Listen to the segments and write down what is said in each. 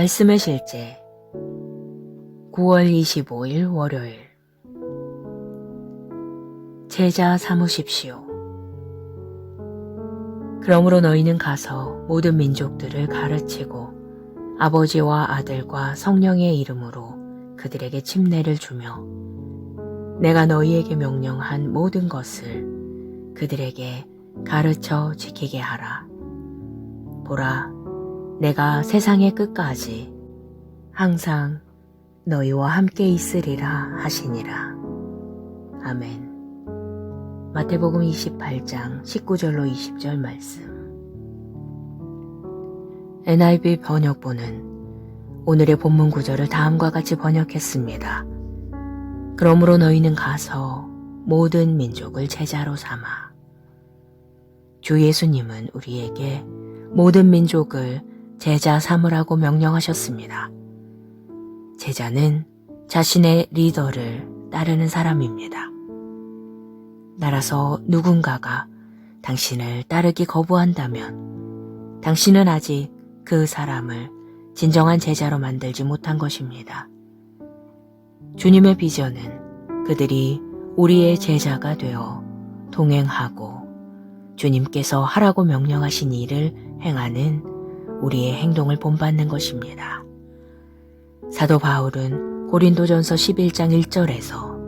말씀의 실제 9월 25일 월요일. 제자 삼으십시오. 그러므로 너희는 가서 모든 민족들을 가르치고 아버지와 아들과 성령의 이름으로 그들에게 침례를 주며 내가 너희에게 명령한 모든 것을 그들에게 가르쳐 지키게 하라. 보라, 내가 세상의 끝까지 항상 너희와 함께 있으리라 하시니라. 아멘. 마태복음 28장 19절로 20절 말씀. NIV 번역본은 오늘의 본문 구절을 다음과 같이 번역했습니다. 그러므로 너희는 가서 모든 민족을 제자로 삼아. 주 예수님은 우리에게 모든 민족을 제자 삼으라고 명령하셨습니다. 제자는 자신의 리더를 따르는 사람입니다. 따라서 누군가가 당신을 따르기 거부한다면 당신은 아직 그 사람을 진정한 제자로 만들지 못한 것입니다. 주님의 비전은 그들이 우리의 제자가 되어 동행하고 주님께서 하라고 명령하신 일을 행하는 우리의 행동을 본받는 것입니다. 사도 바울은 고린도전서 11장 1절에서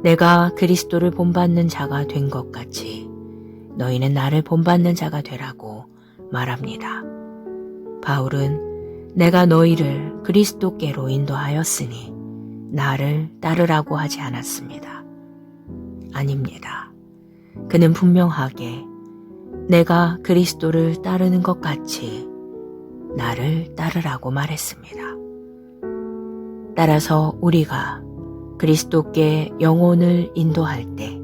내가 그리스도를 본받는 자가 된 것 같이 너희는 나를 본받는 자가 되라고 말합니다. 바울은 내가 너희를 그리스도께로 인도하였으니 나를 따르라고 하지 않았습니다. 아닙니다. 그는 분명하게 내가 그리스도를 따르는 것 같이 나를 따르라고 말했습니다. 따라서 우리가 그리스도께 영혼을 인도할 때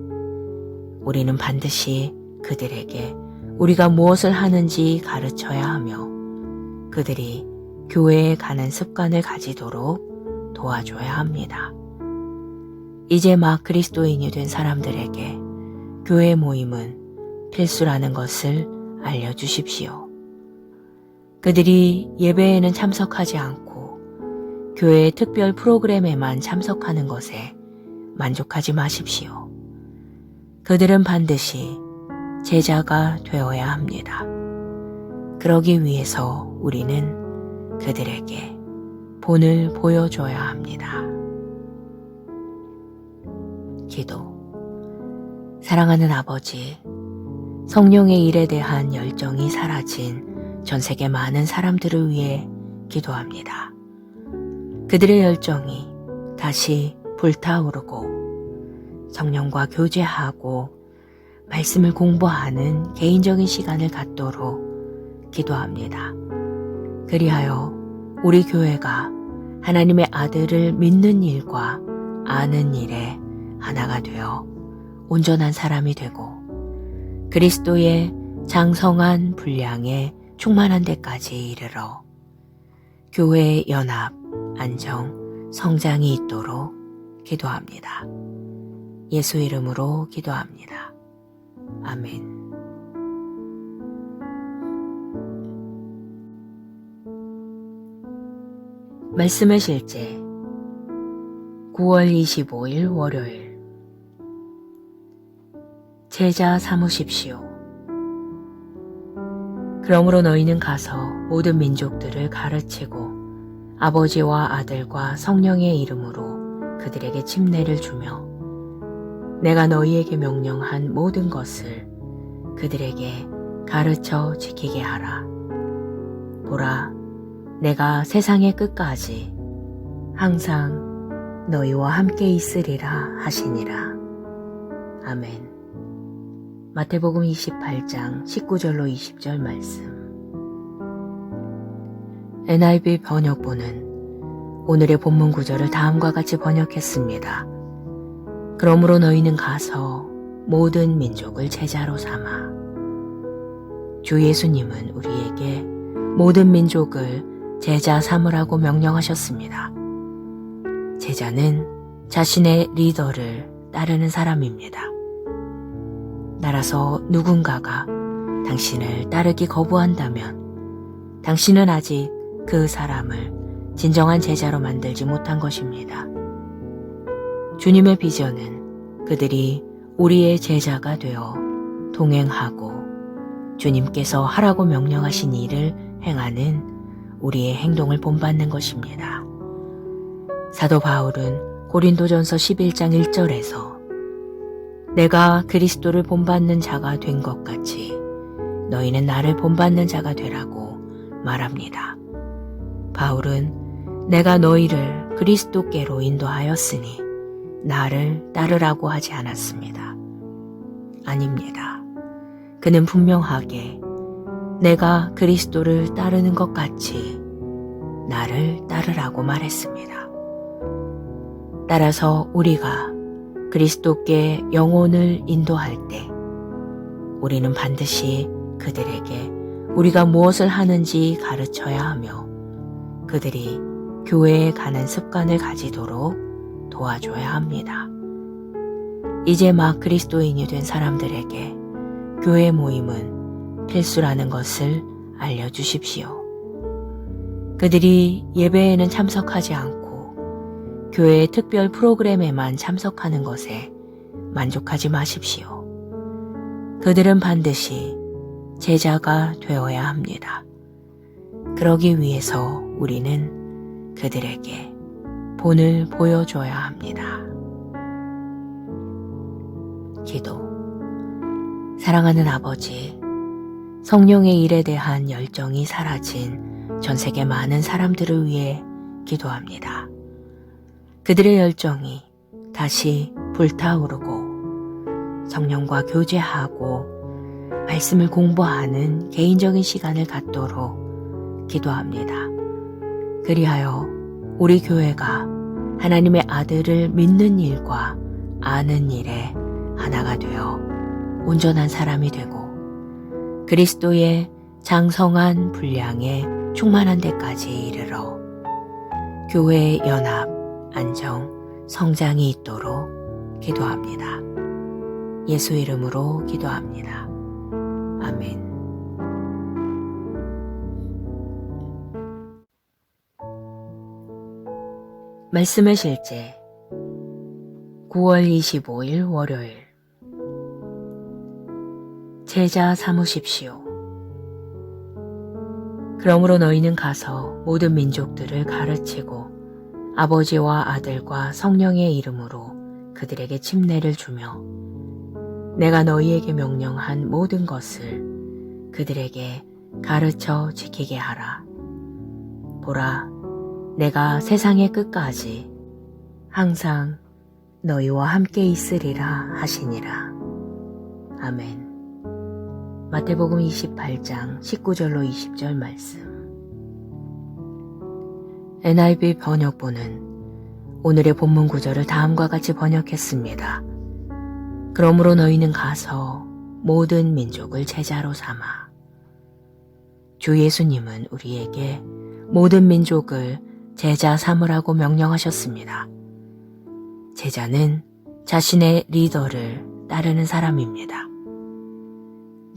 우리는 반드시 그들에게 우리가 무엇을 하는지 가르쳐야 하며 그들이 교회에 가는 습관을 가지도록 도와줘야 합니다. 이제 막 그리스도인이 된 사람들에게 교회 모임은 필수라는 것을 알려주십시오. 그들이 예배에는 참석하지 않고 교회의 특별 프로그램에만 참석하는 것에 만족하지 마십시오. 그들은 반드시 제자가 되어야 합니다. 그러기 위해서 우리는 그들에게 본을 보여줘야 합니다. 기도. 사랑하는 아버지, 성령의 일에 대한 열정이 사라진 전 세계 많은 사람들을 위해 기도합니다. 그들의 열정이 다시 불타오르고 성령과 교제하고 말씀을 공부하는 개인적인 시간을 갖도록 기도합니다. 그리하여 우리 교회가 하나님의 아들을 믿는 일과 아는 일에 하나가 되어 온전한 사람이 되고 그리스도의 장성한 분량에 충만한 데까지 이르러 교회의 연합, 안정, 성장이 있도록 기도합니다. 예수 이름으로 기도합니다. 아멘. 말씀의 실제 9월 25일 월요일. 제자 삼으십시오. 그러므로 너희는 가서 모든 민족들을 가르치고 아버지와 아들과 성령의 이름으로 그들에게 침례를 주며 내가 너희에게 명령한 모든 것을 그들에게 가르쳐 지키게 하라. 보라, 내가 세상의 끝까지 항상 너희와 함께 있으리라 하시니라. 아멘. 마태복음 28장 19절로 20절 말씀. NIV 번역본은 오늘의 본문 구절을 다음과 같이 번역했습니다. 그러므로 너희는 가서 모든 민족을 제자로 삼아. 주 예수님은 우리에게 모든 민족을 제자 삼으라고 명령하셨습니다. 제자는 자신의 리더를 따르는 사람입니다. 따라서 누군가가 당신을 따르기 거부한다면 당신은 아직 그 사람을 진정한 제자로 만들지 못한 것입니다. 주님의 비전은 그들이 우리의 제자가 되어 동행하고 주님께서 하라고 명령하신 일을 행하는 우리의 행동을 본받는 것입니다. 사도 바울은 고린도전서 11장 1절에서 내가 그리스도를 본받는 자가 된 것 같이 너희는 나를 본받는 자가 되라고 말합니다. 바울은 내가 너희를 그리스도께로 인도하였으니 나를 따르라고 하지 않았습니다. 아닙니다. 그는 분명하게 내가 그리스도를 따르는 것 같이 나를 따르라고 말했습니다. 따라서 우리가 그리스도께 영혼을 인도할 때 우리는 반드시 그들에게 우리가 무엇을 하는지 가르쳐야 하며 그들이 교회에 가는 습관을 가지도록 도와줘야 합니다. 이제 막 그리스도인이 된 사람들에게 교회 모임은 필수라는 것을 알려주십시오. 그들이 예배에는 참석하지 않고 교회의 특별 프로그램에만 참석하는 것에 만족하지 마십시오. 그들은 반드시 제자가 되어야 합니다. 그러기 위해서 우리는 그들에게 본을 보여줘야 합니다. 기도. 사랑하는 아버지, 성령의 일에 대한 열정이 사라진 전 세계 많은 사람들을 위해 기도합니다. 그들의 열정이 다시 불타오르고 성령과 교제하고 말씀을 공부하는 개인적인 시간을 갖도록 기도합니다. 그리하여 우리 교회가 하나님의 아들을 믿는 일과 아는 일에 하나가 되어 온전한 사람이 되고 그리스도의 장성한 분량에 충만한 데까지 이르러 교회의 연합, 안정, 성장이 있도록 기도합니다. 예수 이름으로 기도합니다. 아멘. 말씀의 실제 9월 25일 월요일 제자 삼으십시오. 그러므로 너희는 가서 모든 민족들을 가르치고 아버지와 아들과 성령의 이름으로 그들에게 침례를 주며 내가 너희에게 명령한 모든 것을 그들에게 가르쳐 지키게 하라. 보라, 내가 세상의 끝까지 항상 너희와 함께 있으리라 하시니라. 아멘. 마태복음 28장 19절로 20절 말씀. NIV 번역본은 오늘의 본문 구절을 다음과 같이 번역했습니다. 그러므로 너희는 가서 모든 민족을 제자로 삼아. 주 예수님은 우리에게 모든 민족을 제자 삼으라고 명령하셨습니다. 제자는 자신의 리더를 따르는 사람입니다.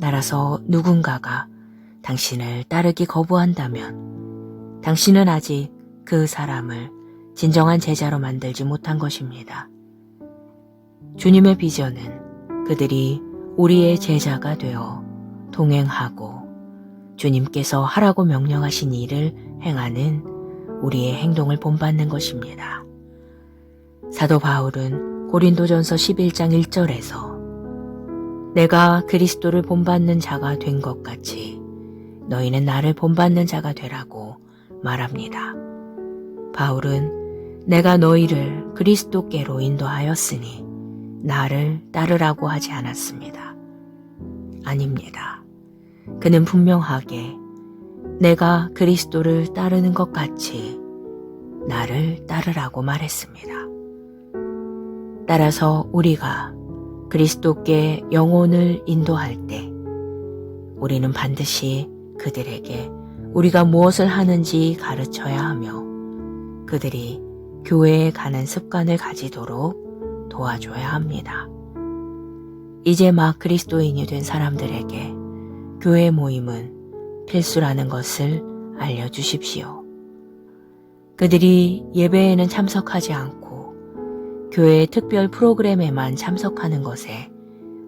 따라서 누군가가 당신을 따르기 거부한다면 당신은 아직 그 사람을 진정한 제자로 만들지 못한 것입니다. 주님의 비전은 그들이 우리의 제자가 되어 동행하고 주님께서 하라고 명령하신 일을 행하는 우리의 행동을 본받는 것입니다. 사도 바울은 고린도전서 11장 1절에서 내가 그리스도를 본받는 자가 된 것 같이 너희는 나를 본받는 자가 되라고 말합니다. 바울은 내가 너희를 그리스도께로 인도하였으니 나를 따르라고 하지 않았습니다. 아닙니다. 그는 분명하게 내가 그리스도를 따르는 것 같이 나를 따르라고 말했습니다. 따라서 우리가 그리스도께 영혼을 인도할 때 우리는 반드시 그들에게 우리가 무엇을 하는지 가르쳐야 하며 그들이 교회에 가는 습관을 가지도록 도와줘야 합니다. 이제 막 그리스도인이 된 사람들에게 교회 모임은 필수라는 것을 알려주십시오. 그들이 예배에는 참석하지 않고 교회의 특별 프로그램에만 참석하는 것에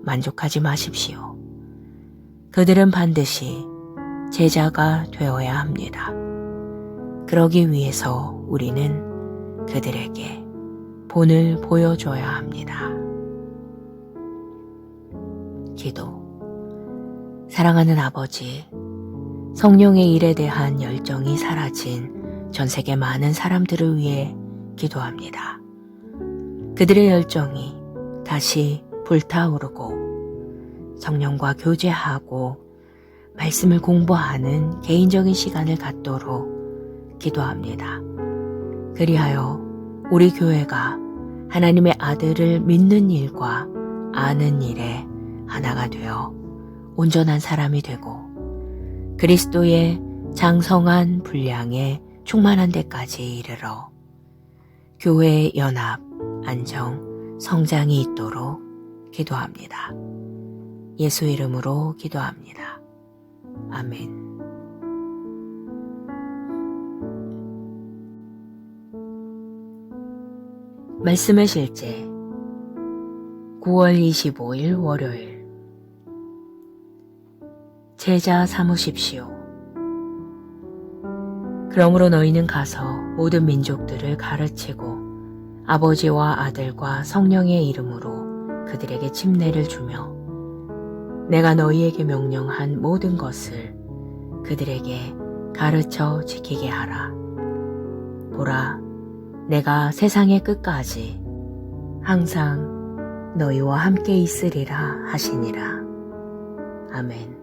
만족하지 마십시오. 그들은 반드시 제자가 되어야 합니다. 그러기 위해서 우리는 그들에게 본을 보여줘야 합니다. 기도. 사랑하는 아버지, 성령의 일에 대한 열정이 사라진 전 세계 많은 사람들을 위해 기도합니다. 그들의 열정이 다시 불타오르고 성령과 교제하고 말씀을 공부하는 개인적인 시간을 갖도록 기도합니다. 그리하여 우리 교회가 하나님의 아들을 믿는 일과 아는 일에 하나가 되어 온전한 사람이 되고 그리스도의 장성한 분량에 충만한 데까지 이르러 교회의 연합, 안정, 성장이 있도록 기도합니다. 예수 이름으로 기도합니다. 아멘. 말씀의 실제 9월 25일 월요일. 제자 삼으십시오. 그러므로 너희는 가서 모든 민족들을 가르치고 아버지와 아들과 성령의 이름으로 그들에게 침례를 주며 내가 너희에게 명령한 모든 것을 그들에게 가르쳐 지키게 하라. 보라, 내가 세상의 끝까지 항상 너희와 함께 있으리라 하시니라. 아멘.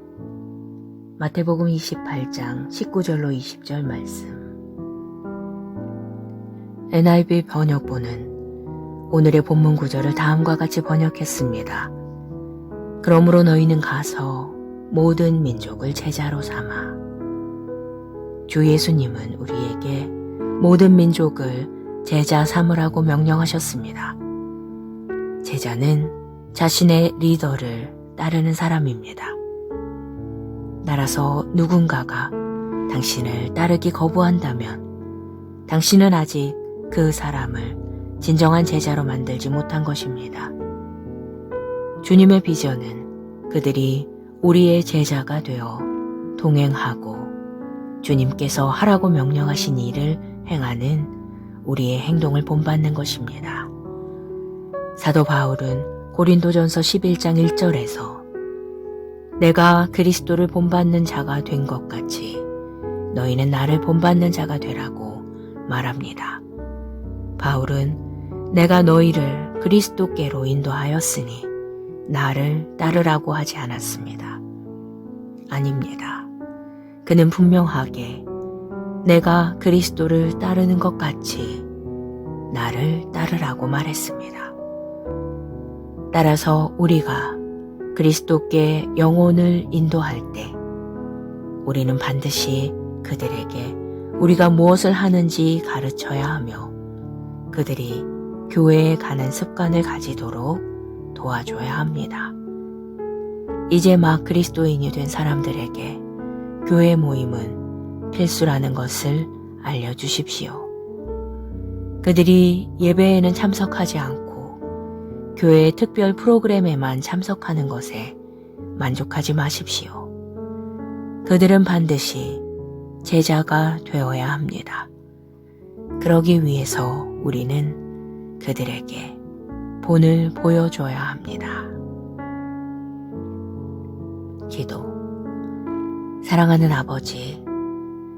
마태복음 28장 19절로 20절 말씀. NIV 번역본은 오늘의 본문 구절을 다음과 같이 번역했습니다. 그러므로 너희는 가서 모든 민족을 제자로 삼아. 주 예수님은 우리에게 모든 민족을 제자 삼으라고 명령하셨습니다. 제자는 자신의 리더를 따르는 사람입니다. 따라서 누군가가 당신을 따르기 거부한다면 당신은 아직 그 사람을 진정한 제자로 만들지 못한 것입니다. 주님의 비전은 그들이 우리의 제자가 되어 동행하고 주님께서 하라고 명령하신 일을 행하는 우리의 행동을 본받는 것입니다. 사도 바울은 고린도전서 11장 1절에서 내가 그리스도를 본받는 자가 된 것 같이 너희는 나를 본받는 자가 되라고 말합니다. 바울은 내가 너희를 그리스도께로 인도하였으니 나를 따르라고 하지 않았습니다. 아닙니다. 그는 분명하게 내가 그리스도를 따르는 것 같이 나를 따르라고 말했습니다. 따라서 우리가 그리스도께 영혼을 인도할 때 우리는 반드시 그들에게 우리가 무엇을 하는지 가르쳐야 하며 그들이 교회에 가는 습관을 가지도록 도와줘야 합니다. 이제 막 그리스도인이 된 사람들에게 교회 모임은 필수라는 것을 알려주십시오. 그들이 예배에는 참석하지 않고 교회의 특별 프로그램에만 참석하는 것에 만족하지 마십시오. 그들은 반드시 제자가 되어야 합니다. 그러기 위해서 우리는 그들에게 본을 보여줘야 합니다. 기도. 사랑하는 아버지,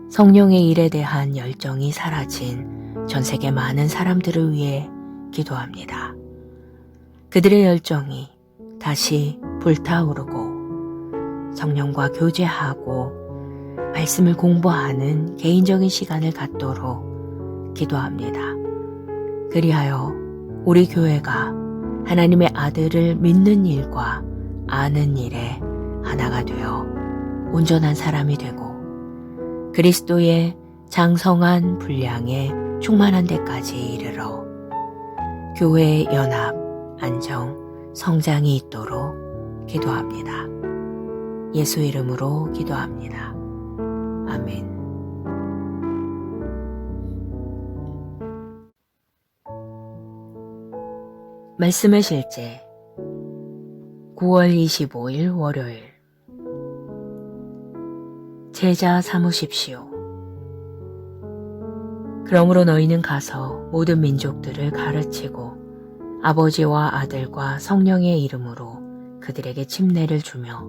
성령의 일에 대한 열정이 사라진 전 세계 많은 사람들을 위해 기도합니다. 그들의 열정이 다시 불타오르고 성령과 교제하고 말씀을 공부하는 개인적인 시간을 갖도록 기도합니다. 그리하여 우리 교회가 하나님의 아들을 믿는 일과 아는 일에 하나가 되어 온전한 사람이 되고 그리스도의 장성한 분량에 충만한 데까지 이르러 교회의 연합, 안정, 성장이 있도록 기도합니다. 예수 이름으로 기도합니다. 아멘. 말씀의 실제 9월 25일 월요일 제자 삼으십시오. 그러므로 너희는 가서 모든 민족들을 가르치고 아버지와 아들과 성령의 이름으로 그들에게 침례를 주며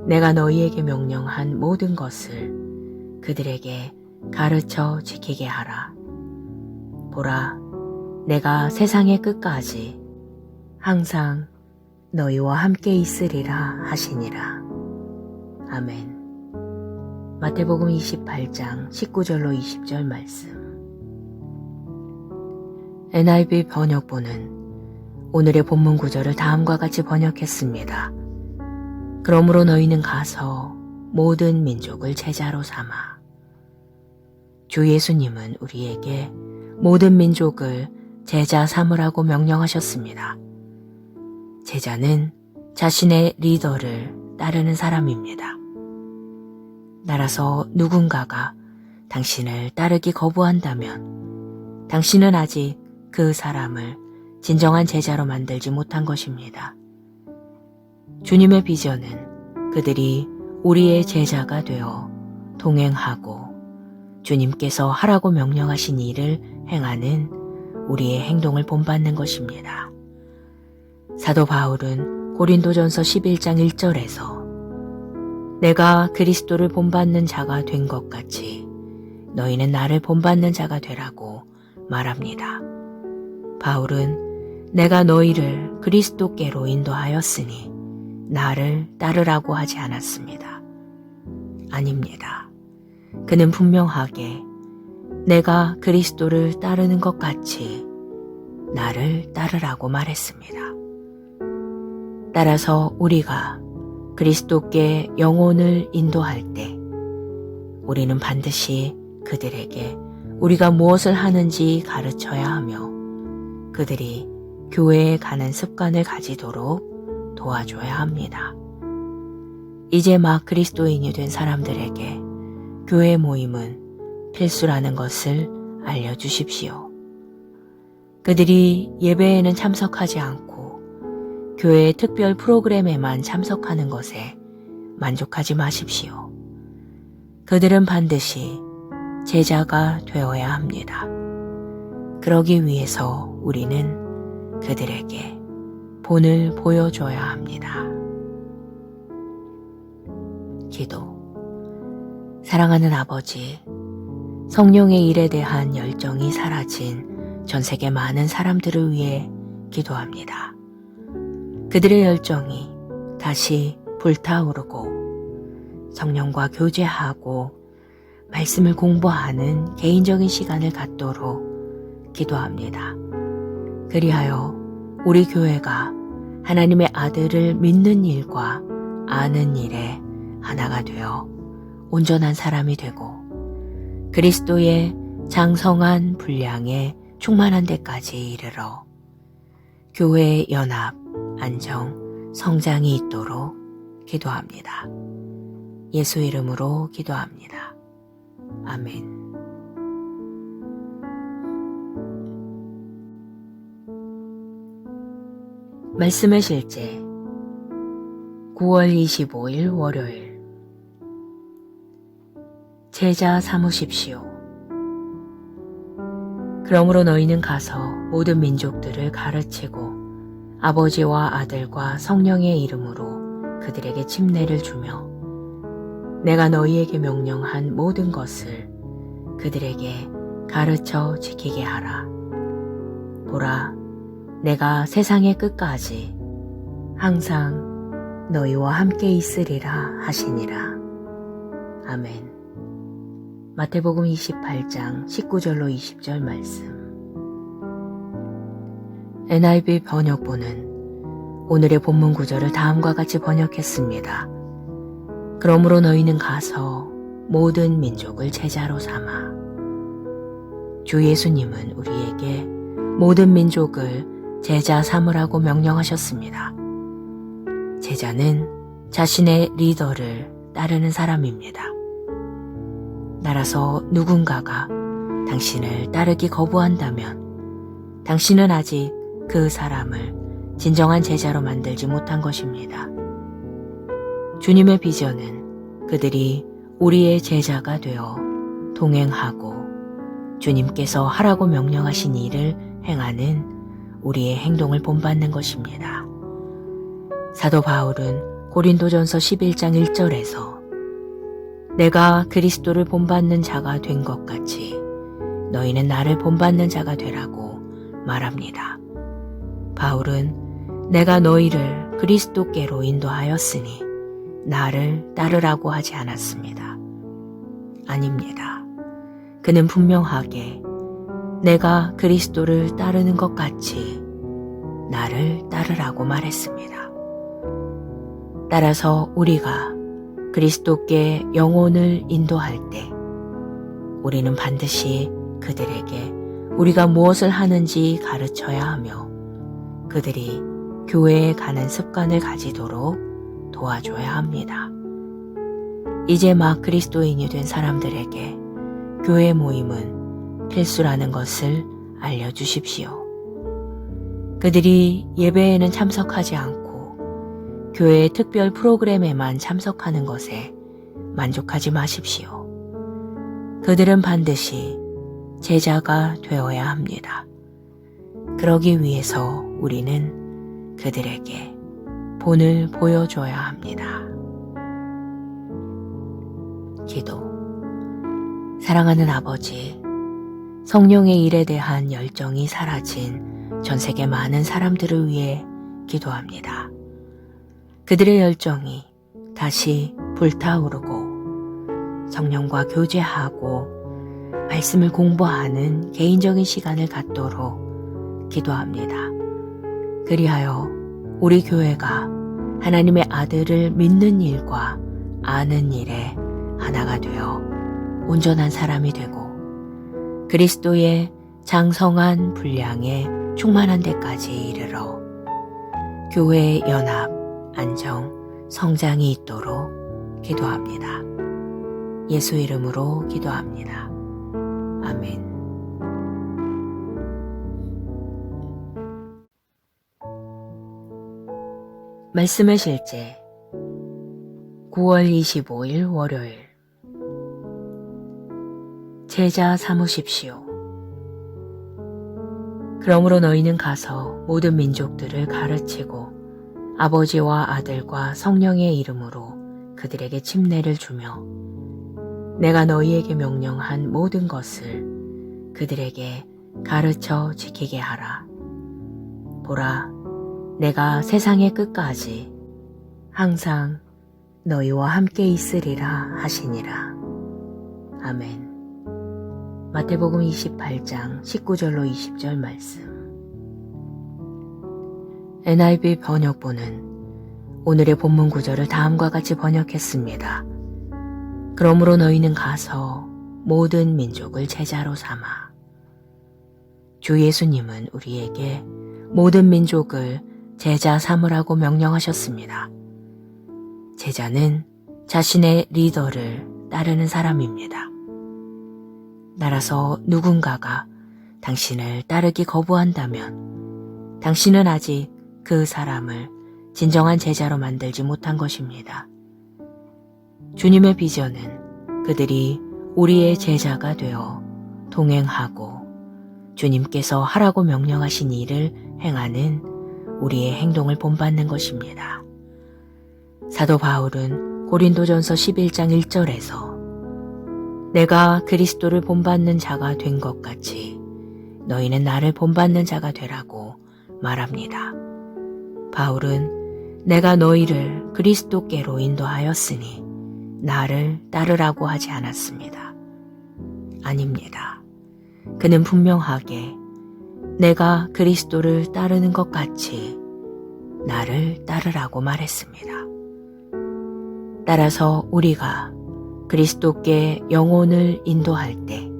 내가 너희에게 명령한 모든 것을 그들에게 가르쳐 지키게 하라. 보라, 내가 세상의 끝까지 항상 너희와 함께 있으리라 하시니라. 아멘. 마태복음 28장 19절로 20절 말씀. NIV 번역본은 오늘의 본문 구절을 다음과 같이 번역했습니다. 그러므로 너희는 가서 모든 민족을 제자로 삼아. 주 예수님은 우리에게 모든 민족을 제자 삼으라고 명령하셨습니다. 제자는 자신의 리더를 따르는 사람입니다. 따라서 누군가가 당신을 따르기 거부한다면 당신은 아직 그 사람을 진정한 제자로 만들지 못한 것입니다. 주님의 비전은 그들이 우리의 제자가 되어 동행하고 주님께서 하라고 명령하신 일을 행하는 우리의 행동을 본받는 것입니다. 사도 바울은 고린도전서 11장 1절에서 내가 그리스도를 본받는 자가 된 것 같이 너희는 나를 본받는 자가 되라고 말합니다. 바울은 내가 너희를 그리스도께로 인도하였으니 나를 따르라고 하지 않았습니다. 아닙니다. 그는 분명하게 내가 그리스도를 따르는 것 같이 나를 따르라고 말했습니다. 따라서 우리가 그리스도께 영혼을 인도할 때 우리는 반드시 그들에게 우리가 무엇을 하는지 가르쳐야 하며 그들이 교회에 가는 습관을 가지도록 도와줘야 합니다. 이제 막 그리스도인이 된 사람들에게 교회 모임은 필수라는 것을 알려주십시오. 그들이 예배에는 참석하지 않고 교회의 특별 프로그램에만 참석하는 것에 만족하지 마십시오. 그들은 반드시 제자가 되어야 합니다. 그러기 위해서 우리는 그들에게 본을 보여줘야 합니다. 기도. 사랑하는 아버지, 성령의 일에 대한 열정이 사라진 전 세계 많은 사람들을 위해 기도합니다. 그들의 열정이 다시 불타오르고 성령과 교제하고 말씀을 공부하는 개인적인 시간을 갖도록 기도합니다. 그리하여 우리 교회가 하나님의 아들을 믿는 일과 아는 일에 하나가 되어 온전한 사람이 되고 그리스도의 장성한 분량에 충만한 데까지 이르러 교회의 연합, 안정, 성장이 있도록 기도합니다. 예수 이름으로 기도합니다. 아멘. 말씀의 실제 9월 25일 월요일 제자 삼으십시오. 그러므로 너희는 가서 모든 민족들을 가르치고 아버지와 아들과 성령의 이름으로 그들에게 침례를 주며 내가 너희에게 명령한 모든 것을 그들에게 가르쳐 지키게 하라. 보라, 내가 세상의 끝까지 항상 너희와 함께 있으리라 하시니라. 아멘. 마태복음 28장 19절로 20절 말씀. NIV 번역본은 오늘의 본문 구절을 다음과 같이 번역했습니다. 그러므로 너희는 가서 모든 민족을 제자로 삼아. 주 예수님은 우리에게 모든 민족을 제자 삼으라고 명령하셨습니다. 제자는 자신의 리더를 따르는 사람입니다. 따라서 누군가가 당신을 따르기 거부한다면 당신은 아직 그 사람을 진정한 제자로 만들지 못한 것입니다. 주님의 비전은 그들이 우리의 제자가 되어 동행하고 주님께서 하라고 명령하신 일을 행하는 우리의 행동을 본받는 것입니다. 사도 바울은 고린도전서 11장 1절에서 내가 그리스도를 본받는 자가 된 것 같이 너희는 나를 본받는 자가 되라고 말합니다. 바울은 내가 너희를 그리스도께로 인도하였으니 나를 따르라고 하지 않았습니다. 아닙니다. 그는 분명하게 내가 그리스도를 따르는 것 같이 나를 따르라고 말했습니다. 따라서 우리가 그리스도께 영혼을 인도할 때 우리는 반드시 그들에게 우리가 무엇을 하는지 가르쳐야 하며 그들이 교회에 가는 습관을 가지도록 도와줘야 합니다. 이제 막 그리스도인이 된 사람들에게 교회 모임은 필수라는 것을 알려주십시오. 그들이 예배에는 참석하지 않고 교회의 특별 프로그램에만 참석하는 것에 만족하지 마십시오. 그들은 반드시 제자가 되어야 합니다. 그러기 위해서 우리는 그들에게 본을 보여줘야 합니다. 기도. 사랑하는 아버지, 성령의 일에 대한 열정이 사라진 전 세계 많은 사람들을 위해 기도합니다. 그들의 열정이 다시 불타오르고 성령과 교제하고 말씀을 공부하는 개인적인 시간을 갖도록 기도합니다. 그리하여 우리 교회가 하나님의 아들을 믿는 일과 아는 일에 하나가 되어 온전한 사람이 되고 그리스도의 장성한 분량에 충만한 데까지 이르러 교회의 연합, 안정, 성장이 있도록 기도합니다. 예수 이름으로 기도합니다. 아멘. 말씀의 실제 9월 25일 월요일 제자 삼으십시오. 그러므로 너희는 가서 모든 민족들을 가르치고 아버지와 아들과 성령의 이름으로 그들에게 침례를 주며 내가 너희에게 명령한 모든 것을 그들에게 가르쳐 지키게 하라. 보라, 내가 세상의 끝까지 항상 너희와 함께 있으리라 하시니라. 아멘. 마태복음 28장 19절로 20절 말씀. NIV 번역본은 오늘의 본문 구절을 다음과 같이 번역했습니다. 그러므로 너희는 가서 모든 민족을 제자로 삼아. 주 예수님은 우리에게 모든 민족을 제자 삼으라고 명령하셨습니다. 제자는 자신의 리더를 따르는 사람입니다. 따라서 누군가가 당신을 따르기 거부한다면 당신은 아직 그 사람을 진정한 제자로 만들지 못한 것입니다. 주님의 비전은 그들이 우리의 제자가 되어 동행하고 주님께서 하라고 명령하신 일을 행하는 우리의 행동을 본받는 것입니다. 사도 바울은 고린도전서 11장 1절에서 내가 그리스도를 본받는 자가 된 것 같이 너희는 나를 본받는 자가 되라고 말합니다. 바울은 내가 너희를 그리스도께로 인도하였으니 나를 따르라고 하지 않았습니다. 아닙니다. 그는 분명하게 내가 그리스도를 따르는 것 같이 나를 따르라고 말했습니다. 따라서 우리가 그리스도께 영혼을 인도할 때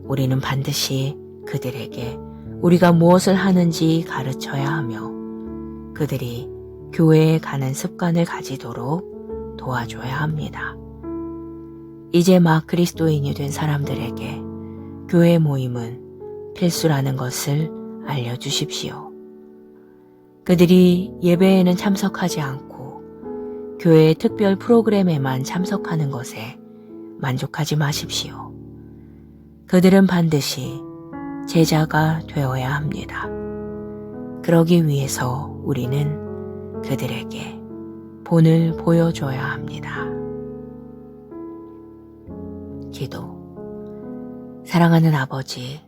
우리는 반드시 그들에게 우리가 무엇을 하는지 가르쳐야 하며 그들이 교회에 가는 습관을 가지도록 도와줘야 합니다. 이제 막 그리스도인이 된 사람들에게 교회 모임은 필수라는 것을 알려주십시오. 그들이 예배에는 참석하지 않고 교회의 특별 프로그램에만 참석하는 것에 만족하지 마십시오. 그들은 반드시 제자가 되어야 합니다. 그러기 위해서 우리는 그들에게 본을 보여줘야 합니다. 기도. 사랑하는 아버지,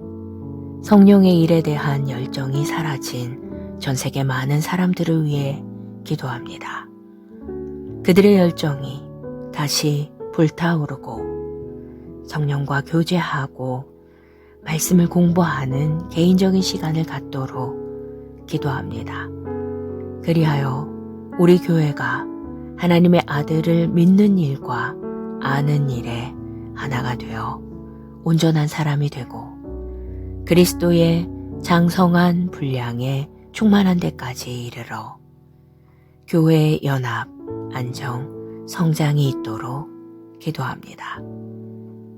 성령의 일에 대한 열정이 사라진 전 세계 많은 사람들을 위해 기도합니다. 그들의 열정이 다시 불타오르고 성령과 교제하고 말씀을 공부하는 개인적인 시간을 갖도록 기도합니다. 그리하여 우리 교회가 하나님의 아들을 믿는 일과 아는 일에 하나가 되어 온전한 사람이 되고 그리스도의 장성한 분량에 충만한 데까지 이르러 교회의 연합, 안정, 성장이 있도록 기도합니다.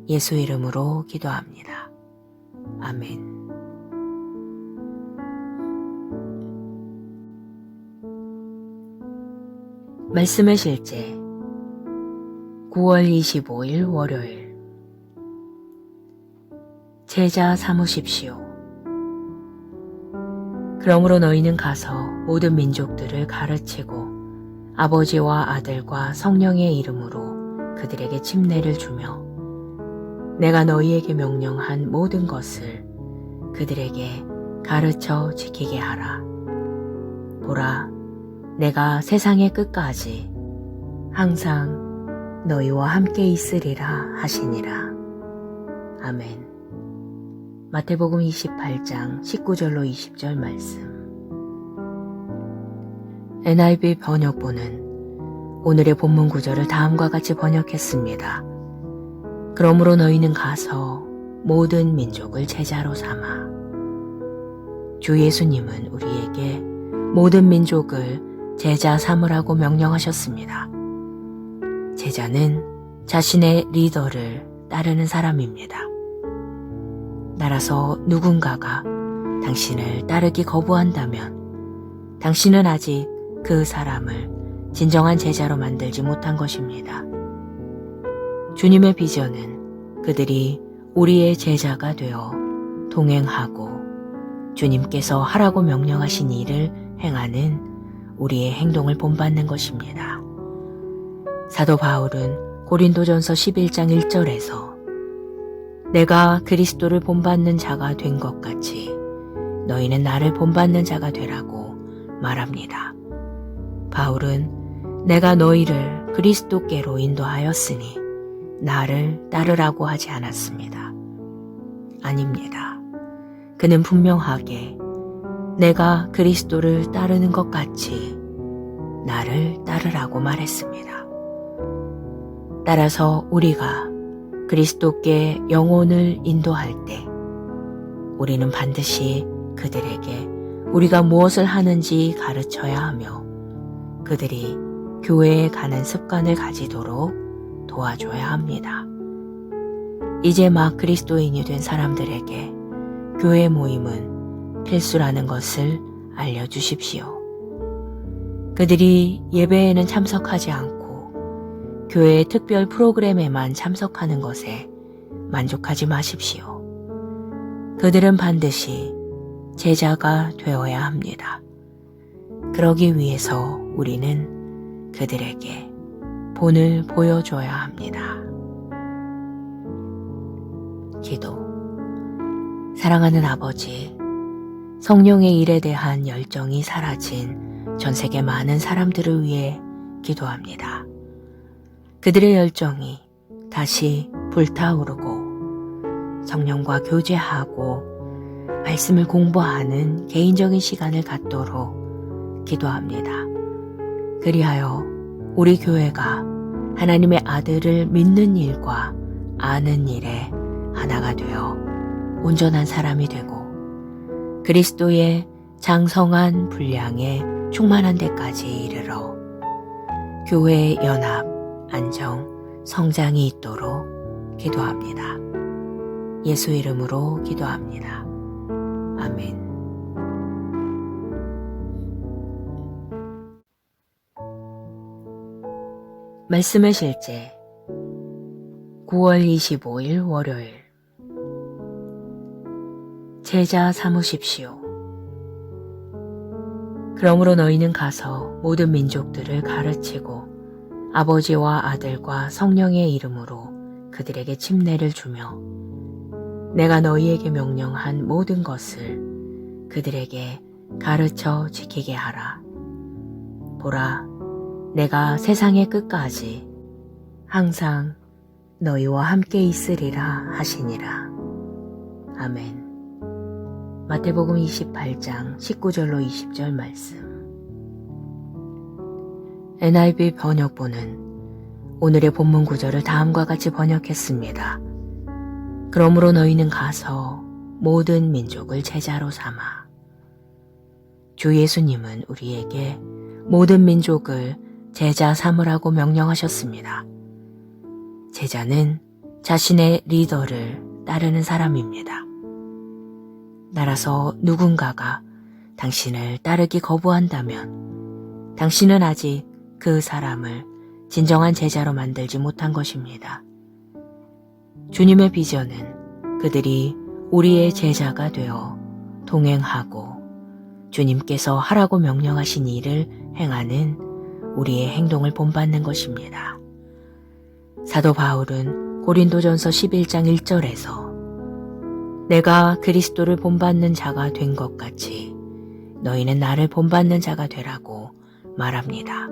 예수 이름으로 기도합니다. 아멘. 말씀의 실제 9월 25일 월요일. 제자 삼으십시오. 그러므로 너희는 가서 모든 민족들을 가르치고 아버지와 아들과 성령의 이름으로 그들에게 침례를 주며 내가 너희에게 명령한 모든 것을 그들에게 가르쳐 지키게 하라. 보라, 내가 세상의 끝까지 항상 너희와 함께 있으리라 하시니라. 아멘. 마태복음 28장 19절로 20절 말씀. NIV 번역본은 오늘의 본문 구절을 다음과 같이 번역했습니다. 그러므로 너희는 가서 모든 민족을 제자로 삼아. 주 예수님은 우리에게 모든 민족을 제자 삼으라고 명령하셨습니다. 제자는 자신의 리더를 따르는 사람입니다. 따라서 누군가가 당신을 따르기 거부한다면 당신은 아직 그 사람을 진정한 제자로 만들지 못한 것입니다. 주님의 비전은 그들이 우리의 제자가 되어 동행하고 주님께서 하라고 명령하신 일을 행하는 우리의 행동을 본받는 것입니다. 사도 바울은 고린도전서 11장 1절에서 내가 그리스도를 본받는 자가 된 것 같이 너희는 나를 본받는 자가 되라고 말합니다. 바울은 내가 너희를 그리스도께로 인도하였으니 나를 따르라고 하지 않았습니다. 아닙니다. 그는 분명하게 내가 그리스도를 따르는 것 같이 나를 따르라고 말했습니다. 따라서 우리가 그리스도께 영혼을 인도할 때 우리는 반드시 그들에게 우리가 무엇을 하는지 가르쳐야 하며 그들이 교회에 가는 습관을 가지도록 도와줘야 합니다. 이제 막 그리스도인이 된 사람들에게 교회 모임은 필수라는 것을 알려주십시오. 그들이 예배에는 참석하지 않고 교회의 특별 프로그램에만 참석하는 것에 만족하지 마십시오. 그들은 반드시 제자가 되어야 합니다. 그러기 위해서 우리는 그들에게 본을 보여줘야 합니다. 기도. 사랑하는 아버지, 성령의 일에 대한 열정이 사라진 전 세계 많은 사람들을 위해 기도합니다. 그들의 열정이 다시 불타오르고 성령과 교제하고 말씀을 공부하는 개인적인 시간을 갖도록 기도합니다. 그리하여 우리 교회가 하나님의 아들을 믿는 일과 아는 일에 하나가 되어 온전한 사람이 되고 그리스도의 장성한 분량에 충만한 데까지 이르러 교회의 연합, 안정, 성장이 있도록 기도합니다. 예수 이름으로 기도합니다. 아멘. 말씀의 실제 9월 25일 월요일. 제자 삼으십시오. 그러므로 너희는 가서 모든 민족들을 가르치고 아버지와 아들과 성령의 이름으로 그들에게 침례를 주며 내가 너희에게 명령한 모든 것을 그들에게 가르쳐 지키게 하라. 보라, 내가 세상의 끝까지 항상 너희와 함께 있으리라 하시니라. 아멘. 마태복음 28장 19절로 20절 말씀. NIV 번역본은 오늘의 본문 구절을 다음과 같이 번역했습니다. 그러므로 너희는 가서 모든 민족을 제자로 삼아. 주 예수님은 우리에게 모든 민족을 제자 삼으라고 명령하셨습니다. 제자는 자신의 리더를 따르는 사람입니다. 따라서 누군가가 당신을 따르기 거부한다면 당신은 아직 그 사람을 진정한 제자로 만들지 못한 것입니다. 주님의 비전은 그들이 우리의 제자가 되어 동행하고 주님께서 하라고 명령하신 일을 행하는 우리의 행동을 본받는 것입니다. 사도 바울은 고린도전서 11장 1절에서 내가 그리스도를 본받는 자가 된 것 같이 너희는 나를 본받는 자가 되라고 말합니다.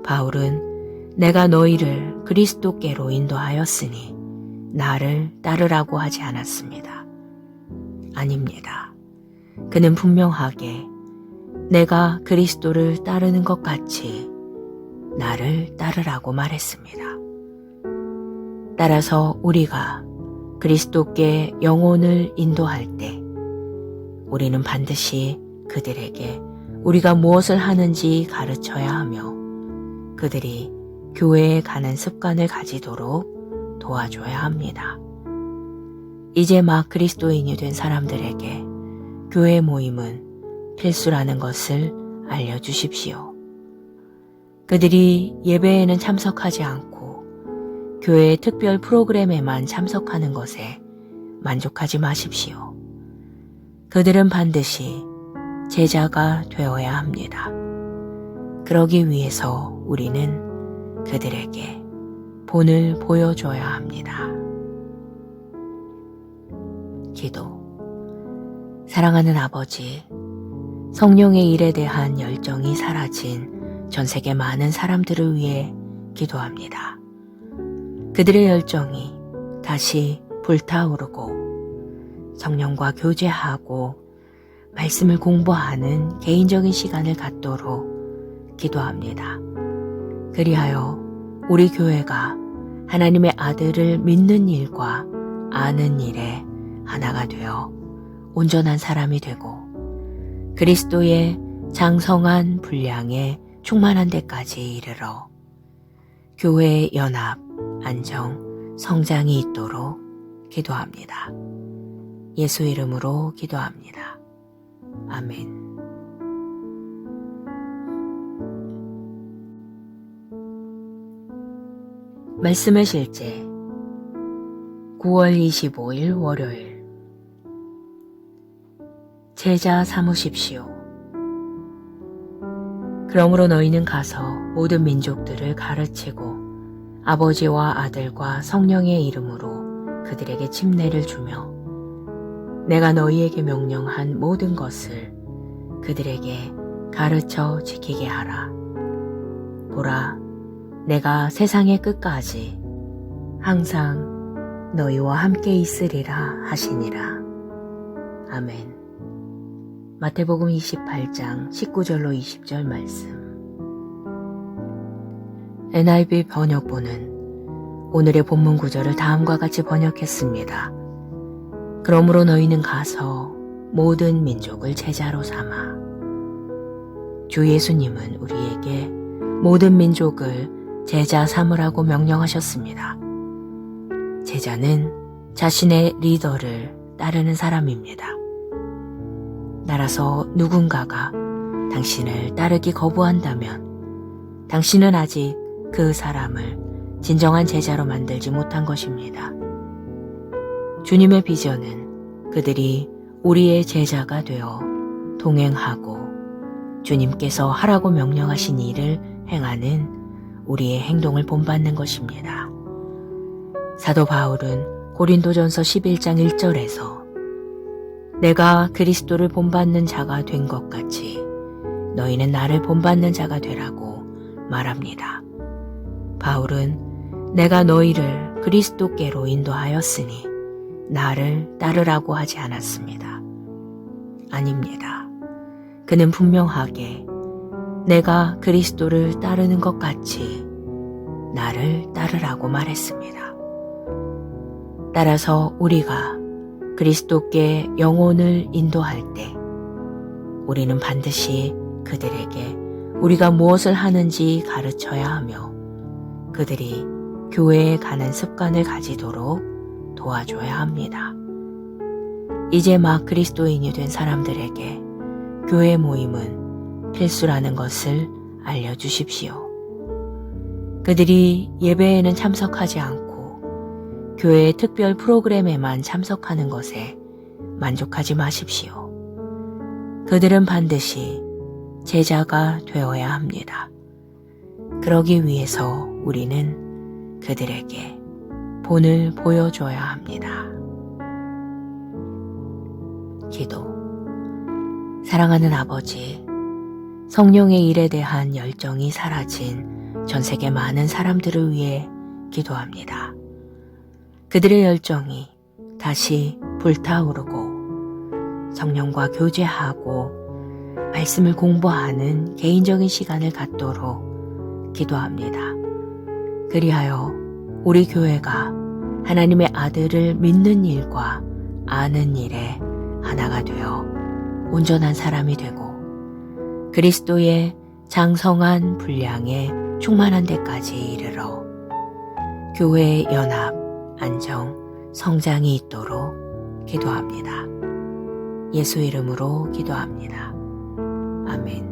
바울은 내가 너희를 그리스도께로 인도하였으니 나를 따르라고 하지 않았습니다. 아닙니다. 그는 분명하게 내가 그리스도를 따르는 것 같이 나를 따르라고 말했습니다. 따라서 우리가 그리스도께 영혼을 인도할 때 우리는 반드시 그들에게 우리가 무엇을 하는지 가르쳐야 하며 그들이 교회에 가는 습관을 가지도록 도와줘야 합니다. 이제 막 그리스도인이 된 사람들에게 교회 모임은 필수라는 것을 알려주십시오. 그들이 예배에는 참석하지 않고 교회의 특별 프로그램에만 참석하는 것에 만족하지 마십시오. 그들은 반드시 제자가 되어야 합니다. 그러기 위해서 우리는 그들에게 본을 보여줘야 합니다. 기도. 사랑하는 아버지, 성령의 일에 대한 열정이 사라진 전 세계 많은 사람들을 위해 기도합니다. 그들의 열정이 다시 불타오르고 성령과 교제하고 말씀을 공부하는 개인적인 시간을 갖도록 기도합니다. 그리하여 우리 교회가 하나님의 아들을 믿는 일과 아는 일에 하나가 되어 온전한 사람이 되고 그리스도의 장성한 분량에 충만한 데까지 이르러 교회의 연합, 안정, 성장이 있도록 기도합니다. 예수 이름으로 기도합니다. 아멘. 말씀의 실제 9월 25일 월요일. 제자 삼으십시오. 그러므로 너희는 가서 모든 민족들을 가르치고 아버지와 아들과 성령의 이름으로 그들에게 침례를 주며 내가 너희에게 명령한 모든 것을 그들에게 가르쳐 지키게 하라. 보라, 내가 세상의 끝까지 항상 너희와 함께 있으리라 하시니라. 아멘. 마태복음 28장 19절로 20절 말씀. NIV 번역본은 오늘의 본문 구절을 다음과 같이 번역했습니다. 그러므로 너희는 가서 모든 민족을 제자로 삼아. 주 예수님은 우리에게 모든 민족을 제자 삼으라고 명령하셨습니다. 제자는 자신의 리더를 따르는 사람입니다. 따라서 누군가가 당신을 따르기 거부한다면 당신은 아직 그 사람을 진정한 제자로 만들지 못한 것입니다. 주님의 비전은 그들이 우리의 제자가 되어 동행하고 주님께서 하라고 명령하신 일을 행하는 우리의 행동을 본받는 것입니다. 사도 바울은 고린도전서 11장 1절에서 내가 그리스도를 본받는 자가 된 것 같이 너희는 나를 본받는 자가 되라고 말합니다. 바울은 내가 너희를 그리스도께로 인도하였으니 나를 따르라고 하지 않았습니다. 아닙니다. 그는 분명하게 내가 그리스도를 따르는 것 같이 나를 따르라고 말했습니다. 따라서 우리가 그리스도께 영혼을 인도할 때 우리는 반드시 그들에게 우리가 무엇을 하는지 가르쳐야 하며 그들이 교회에 가는 습관을 가지도록 도와줘야 합니다. 이제 막 그리스도인이 된 사람들에게 교회 모임은 필수라는 것을 알려주십시오. 그들이 예배에는 참석하지 않고 교회의 특별 프로그램에만 참석하는 것에 만족하지 마십시오. 그들은 반드시 제자가 되어야 합니다. 그러기 위해서 우리는 그들에게 본을 보여줘야 합니다. 기도. 사랑하는 아버지, 성령의 일에 대한 열정이 사라진 전 세계 많은 사람들을 위해 기도합니다. 그들의 열정이 다시 불타오르고 성령과 교제하고 말씀을 공부하는 개인적인 시간을 갖도록 기도합니다. 그리하여 우리 교회가 하나님의 아들을 믿는 일과 아는 일에 하나가 되어 온전한 사람이 되고 그리스도의 장성한 분량에 충만한 데까지 이르러 교회의 연합, 안정, 성장이 있도록 기도합니다. 예수 이름으로 기도합니다. 아멘.